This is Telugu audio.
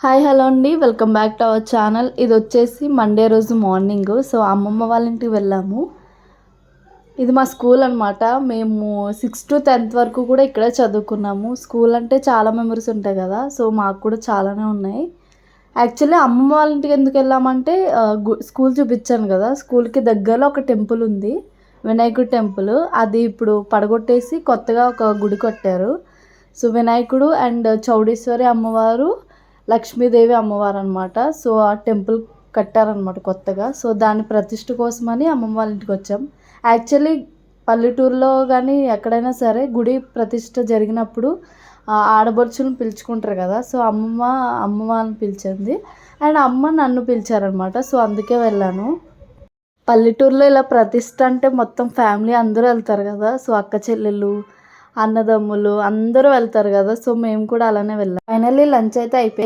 హాయ్ హలో అండి, welcome back to our channel. ఇది వచ్చేసి మండే రోజు మార్నింగ్. సో అమ్మమ్మ వాళ్ళ ఇంటికి వెళ్ళాము. ఇది మా స్కూల్ అనమాట. మేము 6th to 10th వరకు కూడా ఇక్కడే చదువుకున్నాము. స్కూల్ అంటే చాలా మెమరీస్ ఉంటాయి కదా, సో మాకు కూడా చాలానే ఉన్నాయి. యాక్చువల్లీ అమ్మమ్మ వాళ్ళ ఇంటికి ఎందుకు వెళ్ళామంటే స్కూల్ చూపించాను కదా, స్కూల్కి దగ్గరలో ఒక టెంపుల్ ఉంది, వినాయకుడు టెంపుల్. అది ఇప్పుడు పడగొట్టేసి కొత్తగా ఒక గుడి కట్టారు. సో వినాయకుడు అండ్ చౌడేశ్వరి అమ్మవారు, లక్ష్మీదేవి అమ్మవారు అనమాట. సో ఆ టెంపుల్ కట్టారనమాట కొత్తగా. సో దాని ప్రతిష్ఠ కోసమని అమ్మమ్మ వాళ్ళ ఇంటికి వచ్చాం. యాక్చువల్లీ పల్లెటూరులో కానీ ఎక్కడైనా సరే గుడి ప్రతిష్ఠ జరిగినప్పుడు ఆడబడుచులను పిలుచుకుంటారు కదా. సో అమ్మ వాళ్ళని పిలిచింది అండ్ అమ్మ నన్ను పిలిచారనమాట. సో అందుకే వెళ్ళాను. పల్లెటూరులో ఇలా ప్రతిష్ఠ అంటే మొత్తం ఫ్యామిలీ అందరూ వెళ్తారు కదా. సో అక్క చెల్లెళ్ళు, అన్నదమ్ములు అందరూ వెళ్తారు కదా. సో మేము కూడా అలానే వెళ్ళాం. ఫైనల్లీ లంచ్ అయితే అయిపోయి